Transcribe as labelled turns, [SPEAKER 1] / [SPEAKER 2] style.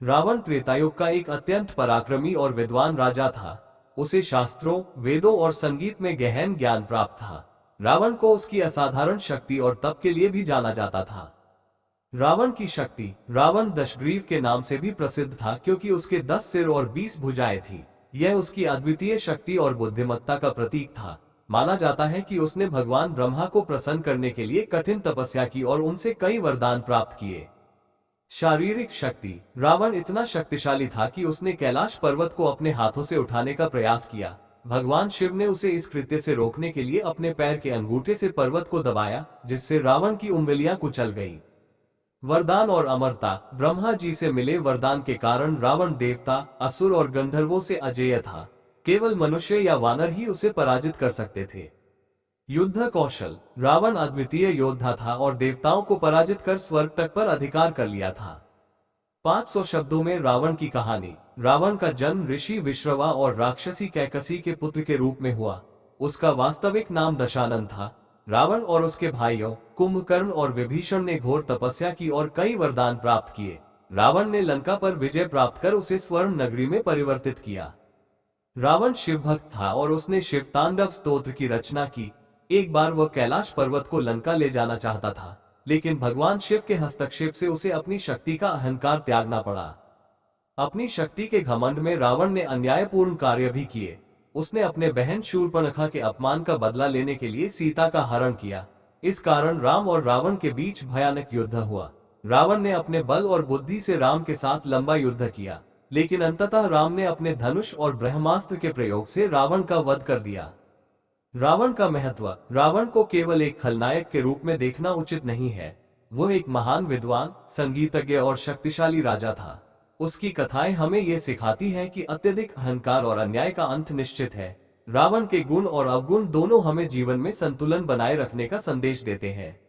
[SPEAKER 1] रावण त्रेतायुग का एक अत्यंत पराक्रमी और विद्वान राजा था। उसे शास्त्रों, वेदों और संगीत में गहन ज्ञान प्राप्त था। रावण को उसकी असाधारण शक्ति और तप के लिए भी जाना जाता था। रावण की शक्ति, रावण दशग्रीव के नाम से भी प्रसिद्ध था क्योंकि उसके 10 सिर और 20 भुजाएं थी। यह उसकी अद्वितीय शक्ति और बुद्धिमत्ता का प्रतीक था। माना जाता है कि उसने भगवान ब्रह्मा को प्रसन्न करने के लिए कठिन तपस्या की और उनसे कई वरदान प्राप्त किए। शारीरिक शक्ति, रावण इतना शक्तिशाली था कि उसने कैलाश पर्वत को अपने हाथों से उठाने का प्रयास किया। भगवान शिव ने उसे इस कृत्य से रोकने के लिए अपने पैर के अंगूठे से पर्वत को दबाया, जिससे रावण की उंगलियां कुचल गईं। वरदान और अमरता, ब्रह्मा जी से मिले वरदान के कारण रावण देवता, असुर और गंधर्वों से अजेय था। केवल मनुष्य या वानर ही उसे पराजित कर सकते थे। युद्ध कौशल, रावण अद्वितीय योद्धा था और देवताओं को पराजित कर स्वर्ग तक पर अधिकार कर लिया था। 500 शब्दों में रावण की कहानी। रावण का जन्म ऋषि विश्रवा और राक्षसी कैकसी के पुत्र के रूप में हुआ। उसका वास्तविक नाम दशानन था। रावण और उसके भाइयों कुंभकर्ण और विभीषण ने घोर तपस्या की और कई वरदान प्राप्त किए। रावण ने लंका पर विजय प्राप्त कर उसे स्वर्ण नगरी में परिवर्तित किया। रावण शिव भक्त था और उसने शिव तांडव स्तोत्र की रचना की। एक बार वह कैलाश पर्वत को लंका ले जाना चाहता था, लेकिन भगवान शिव के हस्तक्षेप से उसे अपनी शक्ति का अहंकार त्यागना पड़ा। अपनी शक्ति के घमंड में रावण ने अन्यायपूर्ण कार्य भी किए। उसने अपने बहन शूर्पणखा के अपमान का बदला लेने के लिए सीता का हरण किया। इस कारण राम और रावण के बीच भयानक युद्ध हुआ। रावण ने अपने बल और बुद्धि से राम के साथ लंबा युद्ध किया, लेकिन अंततः राम ने अपने धनुष और ब्रह्मास्त्र के प्रयोग से रावण का वध कर दिया। रावण का महत्व, रावण को केवल एक खलनायक के रूप में देखना उचित नहीं है। वह एक महान विद्वान, संगीतज्ञ और शक्तिशाली राजा था। उसकी कथाएं हमें ये सिखाती हैं कि अत्यधिक अहंकार और अन्याय का अंत निश्चित है। रावण के गुण और अवगुण दोनों हमें जीवन में संतुलन बनाए रखने का संदेश देते हैं।